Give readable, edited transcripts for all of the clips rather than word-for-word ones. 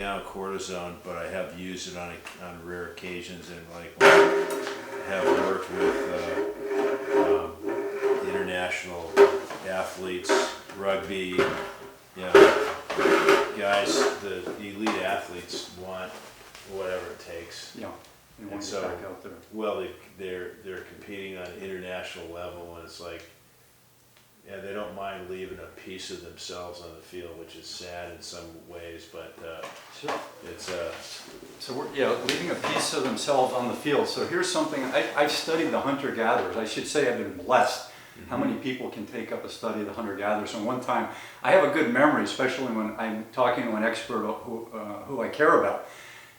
Now cortisone, but I have used it on rare occasions, and like have worked with international athletes, rugby, guys, the elite athletes want whatever it takes. Yeah, they want And to so, get back out there. well, they're competing on an international level, and it's like, yeah, they don't mind leaving a piece of themselves on the field, which is sad in some ways, but Sure. it's So we're leaving a piece of themselves on the field. So here's something, I've studied the hunter-gatherers. I should say I've been blessed how many people can take up a study of the hunter-gatherers. And one time, I have a good memory, especially when I'm talking to an expert who I care about.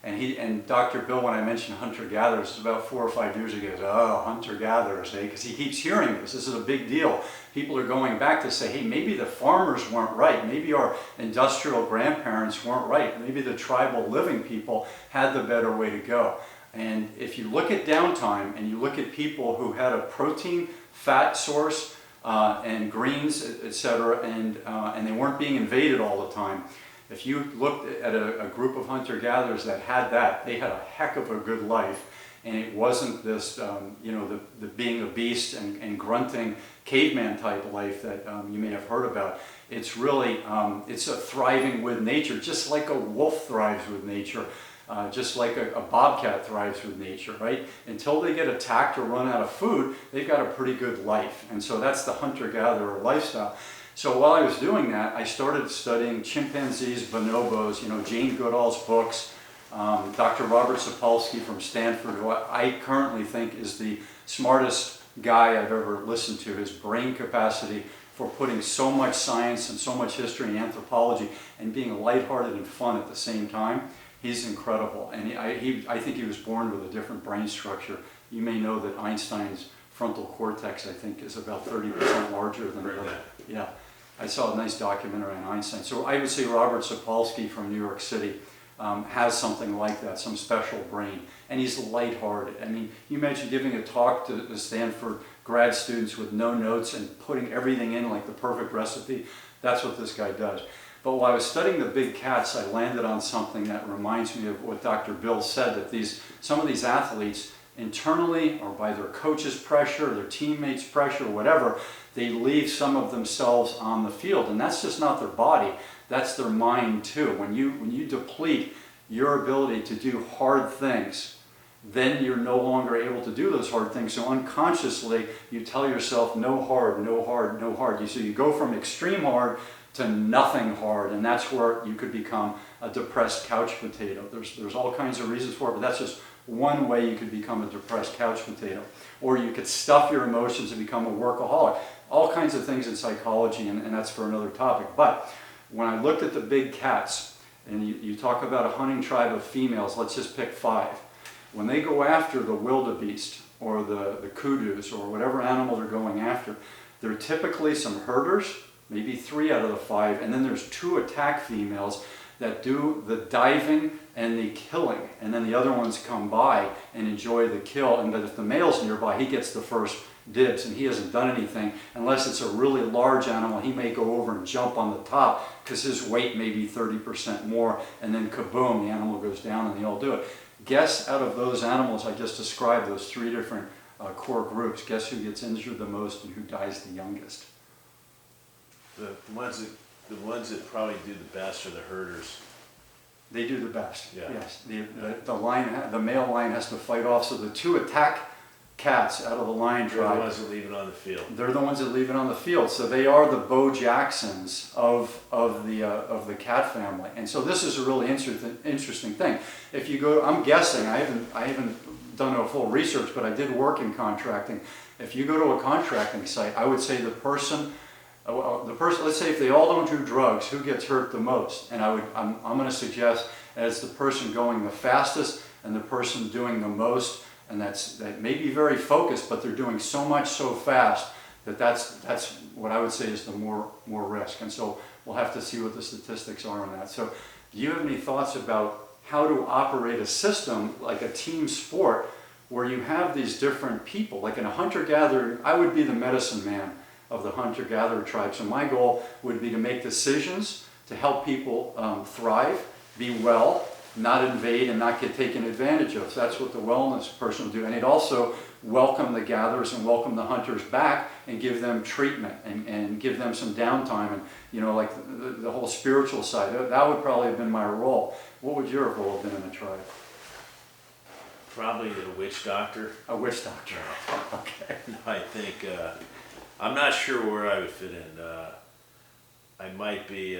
And Dr. Bill, when I mentioned hunter-gatherers, about 4 or 5 years ago, he goes, oh, hunter-gatherers, eh? Because he keeps hearing this. This is a big deal. People are going back to say, hey, maybe the farmers weren't right. Maybe our industrial grandparents weren't right. Maybe the tribal living people had the better way to go. And if you look at downtime and you look at people who had a protein, fat source, and greens, etc., and they weren't being invaded all the time, if you looked at a group of hunter-gatherers that had that, they had a heck of a good life. And it wasn't this, the being a beast and grunting caveman type life that you may have heard about. It's really, it's a thriving with nature, just like a wolf thrives with nature, just like a bobcat thrives with nature, right? Until they get attacked or run out of food, they've got a pretty good life. And so that's the hunter-gatherer lifestyle. So while I was doing that, I started studying chimpanzees, bonobos, Jane Goodall's books, Dr. Robert Sapolsky from Stanford, who I currently think is the smartest guy I've ever listened to. His brain capacity for putting so much science and so much history and anthropology and being lighthearted and fun at the same time, he's incredible. And I think he was born with a different brain structure. You may know that Einstein's frontal cortex, I think, is about 30% larger than the other. Yeah, I saw a nice documentary on Einstein. So I would say Robert Sapolsky from New York City has something like that, some special brain, and he's lighthearted. I mean, you imagine giving a talk to the Stanford grad students with no notes and putting everything in like the perfect recipe. That's what this guy does. But while I was studying the big cats, I landed on something that reminds me of what Dr. Bill said, that some of these athletes, internally or by their coach's pressure, their teammates' pressure, or whatever, they leave some of themselves on the field. And that's just not their body, that's their mind too. When you deplete your ability to do hard things, then you're no longer able to do those hard things. So unconsciously, you tell yourself, no hard, no hard, no hard. So you go from extreme hard to nothing hard, and that's where you could become a depressed couch potato. There's all kinds of reasons for it, but that's just one way you could become a depressed couch potato. Or you could stuff your emotions and become a workaholic. All kinds of things in psychology, and that's for another topic. But when I looked at the big cats, and you talk about a hunting tribe of females, let's just pick 5. When they go after the wildebeest or the kudus or whatever animal they're going after, there are typically some herders, maybe 3 out of the 5, and then there's 2 attack females that do the diving and the killing, and then the other ones come by and enjoy the kill, and that if the male's nearby, he gets the first dibs, and he hasn't done anything. Unless it's a really large animal, he may go over and jump on the top because his weight may be 30% more, and then kaboom, the animal goes down and they all do it. Guess out of those animals I just described, those 3 different core groups, guess who gets injured the most and who dies the youngest? the ones that probably do the best are the herders. They do the best. Yeah. Yes. The male lion has to fight off. So the 2 attack cats out of the lion They're tribe, the ones that leave it on the field. they're the ones that leave it on the field. So they are the Bo Jacksons of the cat family. And so this is a really interesting thing. If you go, I'm guessing, I haven't done a full research, but I did work in contracting. If you go to a contracting site, I would say the person, let's say if they all don't do drugs, who gets hurt the most? And I'm going to suggest as the person going the fastest and the person doing the most, and that may be very focused, but they're doing so much so fast that's what I would say is the more risk. And so we'll have to see what the statistics are on that. So do you have any thoughts about how to operate a system like a team sport where you have these different people? Like in a hunter-gatherer, I would be the medicine man of the hunter-gatherer tribe. So my goal would be to make decisions to help people thrive, be well, not invade, and not get taken advantage of. So that's what the wellness person will do. And it also welcome the gatherers and welcome the hunters back and give them treatment and give them some downtime and, you know, like the whole spiritual side. That would probably have been my role. What would your role have been in a tribe? Probably a witch doctor. A witch doctor. Okay. I think, I'm not sure where I would fit in. I might be,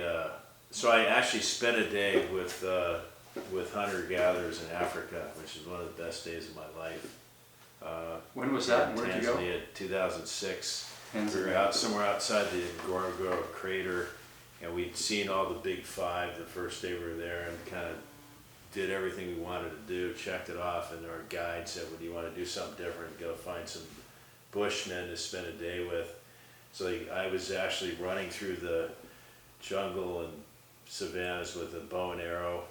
so I actually spent a day with hunter-gatherers in Africa, which is one of the best days of my life. When was that? Where'd you go? Tanzania, 2006. Tanzania. We were out somewhere outside the Ngorongoro crater, and we'd seen all the big five the first day we were there, and kind of did everything we wanted to do, checked it off, and our guide said, well, do you want to do something different? Go find some bushmen to spend a day with. So I was actually running through the jungle and savannas with a bow and arrow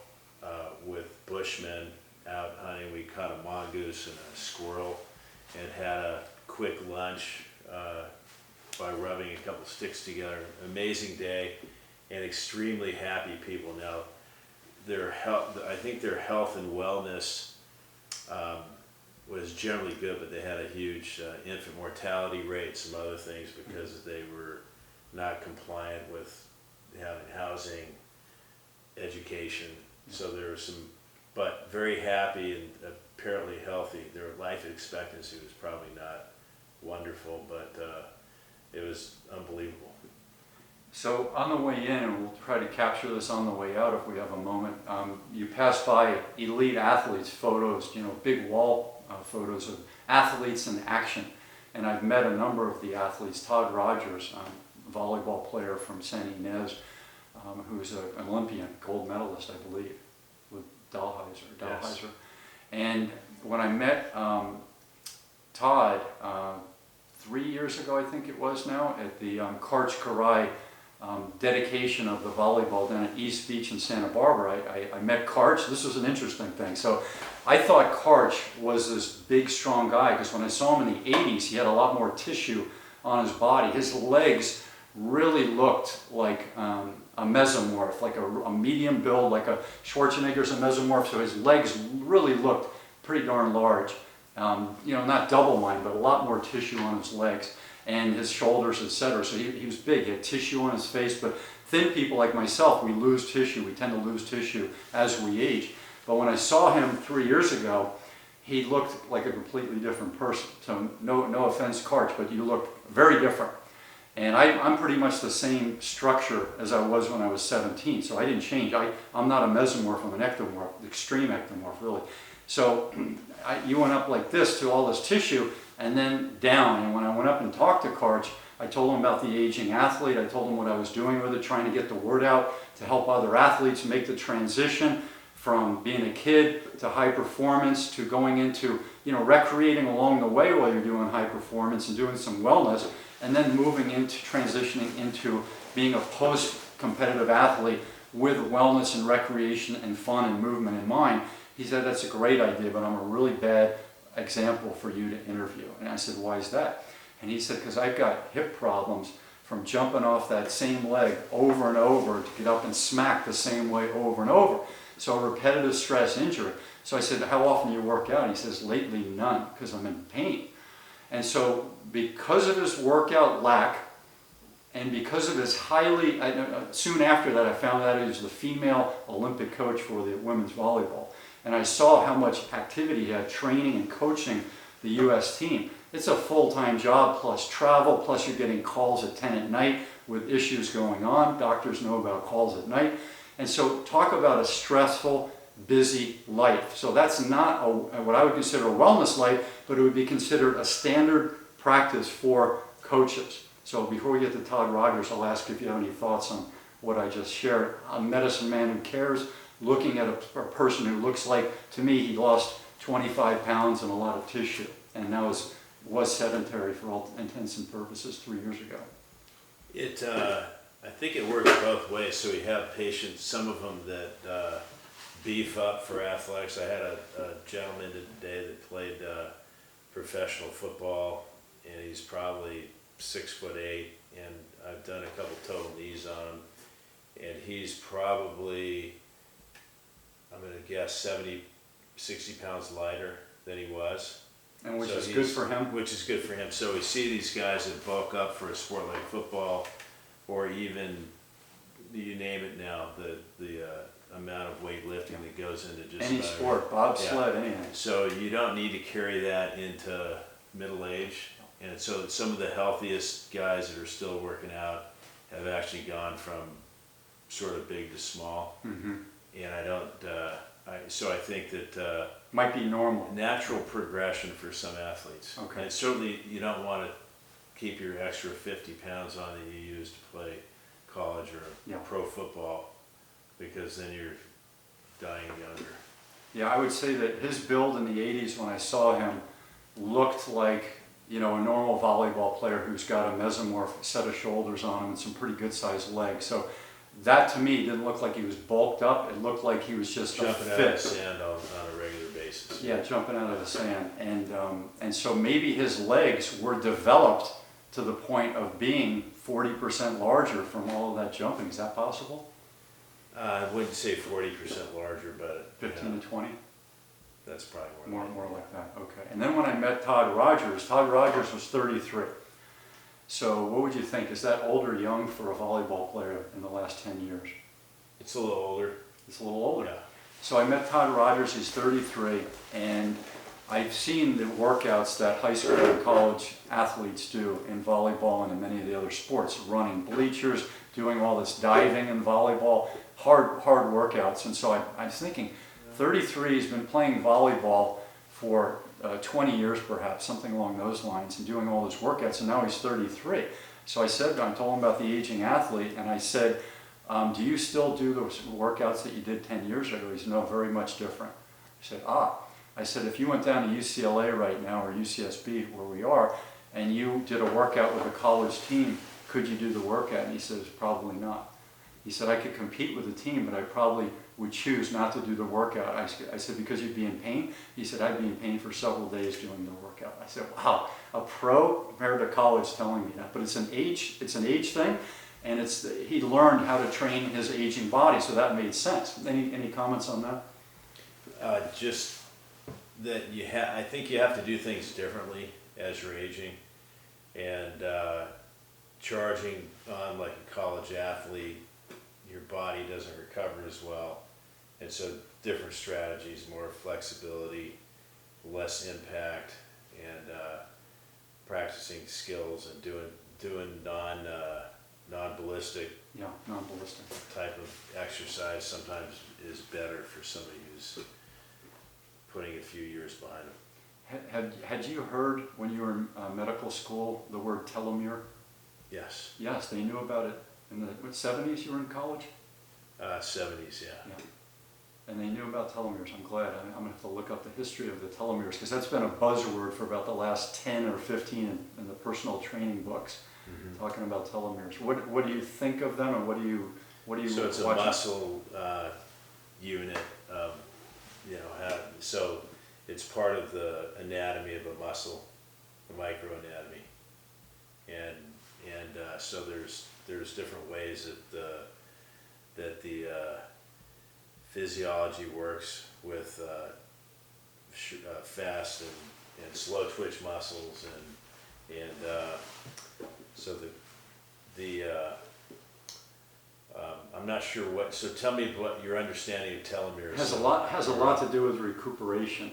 with bushmen out hunting. We caught a mongoose and a squirrel and had a quick lunch by rubbing a couple sticks together. Amazing day and extremely happy people. Now, their health, I think their health and wellness was generally good, but they had a huge infant mortality rate, some other things because they were not compliant with having housing, education. So there were some, but very happy and apparently healthy. Their life expectancy was probably not wonderful, but it was unbelievable. So on the way in, and we'll try to capture this on the way out if we have a moment, you pass by elite athletes, photos, you know, big wall photos of athletes in action. And I've met a number of the athletes. Todd Rogers, volleyball player from St. Inez, who's an Olympian, gold medalist, I believe, with Dalheiser. Yes. And when I met Todd 3 years ago, I think it was now, at the Karch Karai dedication of the volleyball down at East Beach in Santa Barbara, I met Karch. This was an interesting thing. So I thought Karch was this big, strong guy, because when I saw him in the 80s, he had a lot more tissue on his body. His legs really looked like a mesomorph, like a medium build, like a Schwarzenegger's a mesomorph, so his legs really looked pretty darn large. You know, not double mine, but a lot more tissue on his legs and his shoulders, etc. So he was big, he had tissue on his face, but thin people like myself, we lose tissue, we tend to lose tissue as we age. But when I saw him 3 years ago, he looked like a completely different person. So no offense, Karch, but you look very different. And I'm pretty much the same structure as I was when I was 17, so I didn't change. I'm not a mesomorph, I'm an ectomorph, extreme ectomorph, really. So you went up like this to all this tissue, and then down. And when I went up and talked to Karch, I told him about the aging athlete. I told him what I was doing with it, trying to get the word out to help other athletes make the transition from being a kid to high performance to going into, you know, recreating along the way while you're doing high performance and doing some wellness, and then moving into transitioning into being a post-competitive athlete with wellness and recreation and fun and movement in mind. He said, that's a great idea, but I'm a really bad example for you to interview. And I said, why is that? And he said, because I've got hip problems from jumping off that same leg over and over to get up and smack the same way over and over. So a repetitive stress injury. So I said, how often do you work out? And he says, lately none, because I'm in pain. And so because of his workout lack, and because of his highly, soon after that I found out he was the female Olympic coach for the women's volleyball. And I saw how much activity he had training and coaching the U.S. team. It's a full-time job plus travel, plus you're getting calls at 10 at night with issues going on. Doctors know about calls at night. And so talk about a stressful, busy life. So that's not what I would consider a wellness life, but it would be considered a standard practice for coaches. So before we get to Todd Rogers, I'll ask if you have any thoughts on what I just shared. A medicine man who cares, looking at a person who looks like, to me, he lost 25 pounds and a lot of tissue, and now was sedentary for all intents and purposes 3 years ago. I think it works both ways. So we have patients, some of them that beef up for athletics. I had a gentleman today that played professional football, and he's probably 6'8", and I've done a couple total knees on him, and he's probably guess, 70, 60 pounds lighter than he was. And which So is good for him. Which is good for him. So we see these guys that bulk up for a sport like football, or even, you name it now, the amount of weightlifting that goes into just Any about sport, bobsled, anything. so you don't need to carry that into middle age. And so some of the healthiest guys that are still working out have actually gone from sort of big to small. Mm-hmm. And I don't, so I think that Might be normal. natural progression for some athletes. Okay. And certainly you don't want to keep your extra 50 pounds on that you use to play college or Yeah. pro football, because then you're dying younger. Yeah, I would say that his build in the 80s when I saw him looked like, a normal volleyball player who's got a mesomorph set of shoulders on him and some pretty good sized legs. So that to me didn't look like he was bulked up. It looked like he was just Jumping a out fit. of the sand on a regular basis. Yeah, jumping out of the sand. And so maybe his legs were developed to the point of being 40% larger from all of that jumping. Is that possible? I wouldn't say 40% larger, but 15 to 20? that's probably more More like that, okay. And then when I met Todd Rogers was 33. So what would you think? Is that old or young for a volleyball player in the last 10 years? It's a little older. It's a little older. Yeah. So I met Todd Rogers, he's 33, and I've seen the workouts that high school and college athletes do in volleyball and in many of the other sports, running bleachers, doing all this diving in volleyball, hard workouts. And so I was thinking, 33, he's been playing volleyball for 20 years perhaps, something along those lines, and doing all those workouts, and now he's 33. So I told him about the aging athlete, and I said, do you still do those workouts that you did 10 years ago? He said, no, very much different. I said, I said, if you went down to UCLA right now, or UCSB, where we are, and you did a workout with a college team, could you do the workout? And he says, probably not. He said, I could compete with the team, but I probably would choose not to do the workout. I said, because you'd be in pain? He said, I'd be in pain for several days doing the workout. I said, wow, a pro compared to college telling me that. But it's an age thing, and he learned how to train his aging body, so that made sense. Any comments on that? Just that I think you have to do things differently as you're aging, and charging on like a college athlete, your body doesn't recover as well, and so different strategies, more flexibility, less impact, and practicing skills and doing non-ballistic Yeah, non-ballistic type of exercise sometimes is better for somebody who's putting a few years behind them. Had you heard when you were in medical school the word telomere? Yes. Yes, they knew about it in the 70s. You were in college. 70s, yeah. Yeah. And they knew about telomeres. I'm glad. I'm going to have to look up the history of the telomeres, because that's been a buzzword for about the last 10 or 15 in the personal training books, talking about telomeres. What do you think of them, and what do you So it's watch? a muscle unit. So it's part of the anatomy of a muscle, the microanatomy, and so there's different ways that the physiology works with fast and slow twitch muscles, and so I'm not sure what. So tell me what your understanding of telomeres Has a lot to do with recuperation.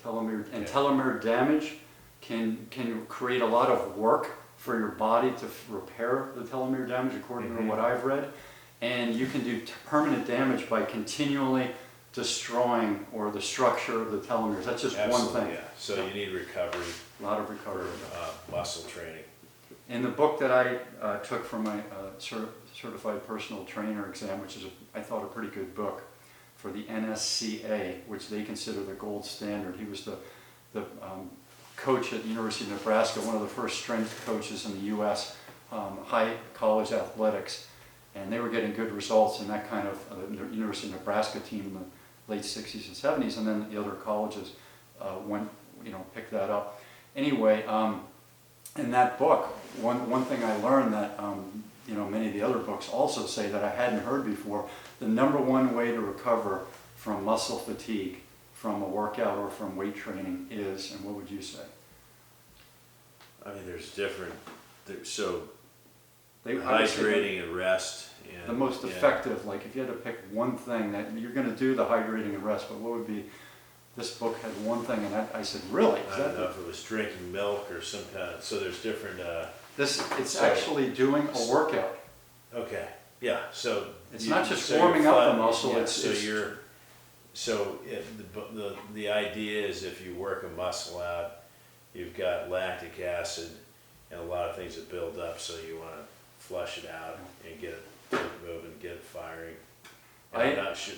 Telomere damage can create a lot of work for your body to repair the telomere damage, according to what I've read. And you can do permanent damage by continually destroying the structure of the telomeres. That's just Absolutely, one thing. Yeah. So you need recovery. A lot of recovery. Muscle training. In the book that I took for my certified personal trainer exam, which is I thought a pretty good book for the NSCA, which they consider the gold standard. He was the coach at the University of Nebraska, one of the first strength coaches in the U.S. High college athletics, and they were getting good results in that kind of the University of Nebraska team in the late 60s and 70s, and then the other colleges picked that up. Anyway, in that book, one thing I learned that many of the other books also say that I hadn't heard before: the number one way to recover from muscle fatigue from a workout or from weight training is, and what would you say? I mean, so I would say hydrating and rest. And, the most effective, like if you had to pick one thing that you're going to do the hydrating and rest, but what would be, this book had one thing, and I said, really? I don't know if it was drinking milk or some kind of, so there's different. It's actually doing a workout. Okay, yeah, so. It's not just warming up the muscle, the idea is if you work a muscle out, you've got lactic acid and a lot of things that build up, so you want to flush it out and get it moving, get it firing. And I'm not sure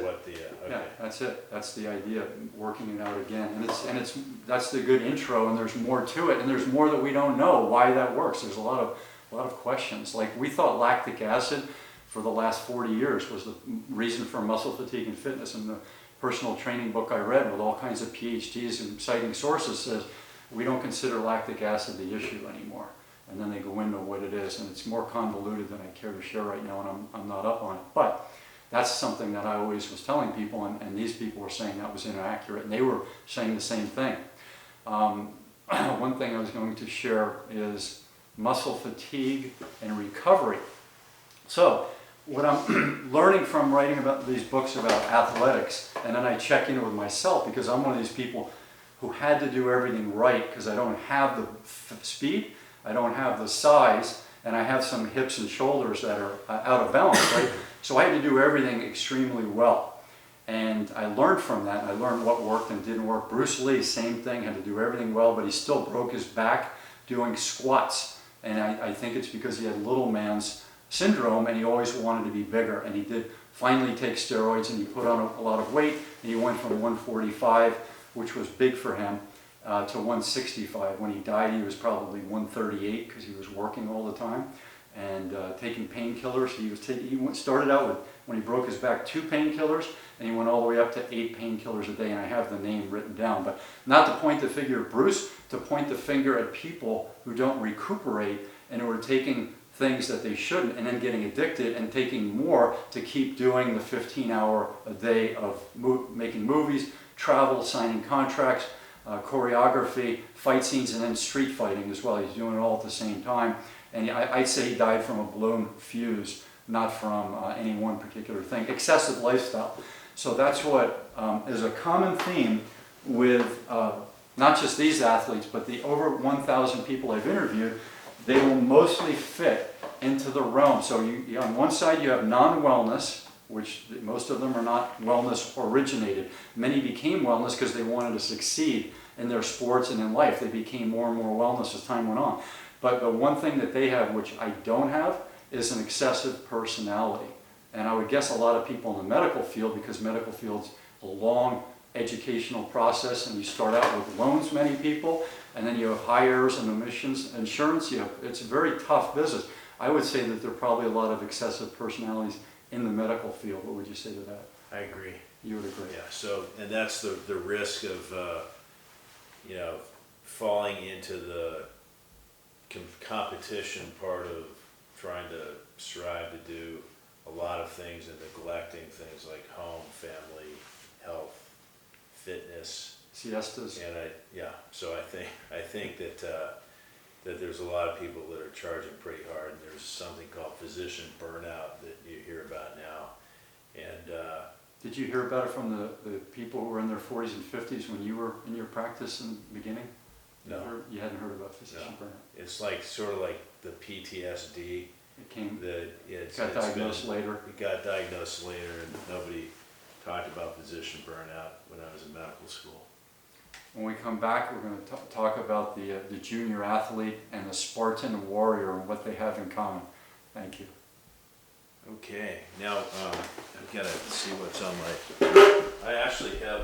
what the, okay. Yeah, that's it. That's the idea, working it out again. And that's the good intro, and there's more to it, and there's more that we don't know why that works. There's a lot of questions. Like, we thought lactic acid for the last 40 years was the reason for muscle fatigue and fitness, and the personal training book I read with all kinds of PhDs and citing sources says we don't consider lactic acid the issue anymore. And then they go into what it is, and it's more convoluted than I care to share right now, and I'm not up on it. But that's something that I always was telling people, and these people were saying that was inaccurate, and they were saying the same thing. One thing I was going to share is muscle fatigue and recovery. So what I'm learning from writing about these books about athletics, and then I check in with myself, because I'm one of these people who had to do everything right because I don't have the speed, I don't have the size, and I have some hips and shoulders that are out of balance, right? So I had to do everything extremely well. And I learned from that, and I learned what worked and didn't work. Bruce Lee, same thing, had to do everything well, but he still broke his back doing squats. And I think it's because he had little man's syndrome, and he always wanted to be bigger. And he did finally take steroids, and he put on a lot of weight, and he went from 145, which was big for him, to 165. When he died, he was probably 138 because he was working all the time and taking painkillers. He started out with, when he broke his back, 2 painkillers, and he went all the way up to 8 painkillers a day, and I have the name written down. But not to point the finger at Bruce, to point the finger at people who don't recuperate and who are taking things that they shouldn't and then getting addicted and taking more to keep doing the 15-hour a day of making movies, travel, signing contracts, choreography, fight scenes, and then street fighting as well. He's doing it all at the same time. And I'd say he died from a blown fuse, not from any one particular thing. Excessive lifestyle. So that's what is a common theme with not just these athletes, but the over 1,000 people I've interviewed. They will mostly fit into the realm. So on one side you have non-wellness, which most of them are not wellness originated. Many became wellness because they wanted to succeed in their sports and in life. They became more and more wellness as time went on. But the one thing that they have, which I don't have, is an excessive personality. And I would guess a lot of people in the medical field, because medical field's a long educational process, and you start out with loans, many people, and then you have hires and emissions, insurance. It's a very tough business. I would say that there are probably a lot of excessive personalities in the medical field. What would you say to that? I agree. You would agree. Yeah. So, and that's the risk of falling into the competition part of trying to strive to do a lot of things and neglecting things like home, family, health, fitness, siestas. And so I think that that there's a lot of people that are charging pretty hard, and there's something called physician burnout that you hear about now. And did you hear about it from the people who were in their 40s and 50s when you were in your practice in the beginning? No. You hadn't heard about physician burnout? It's like sort of like the PTSD. It got diagnosed later. It got diagnosed later, and nobody talked about physician burnout when I was in medical school. When we come back, we're going to talk about the junior athlete and the Spartan warrior and what they have in common. Thank you. Okay, now I've got to see what's on my. I actually have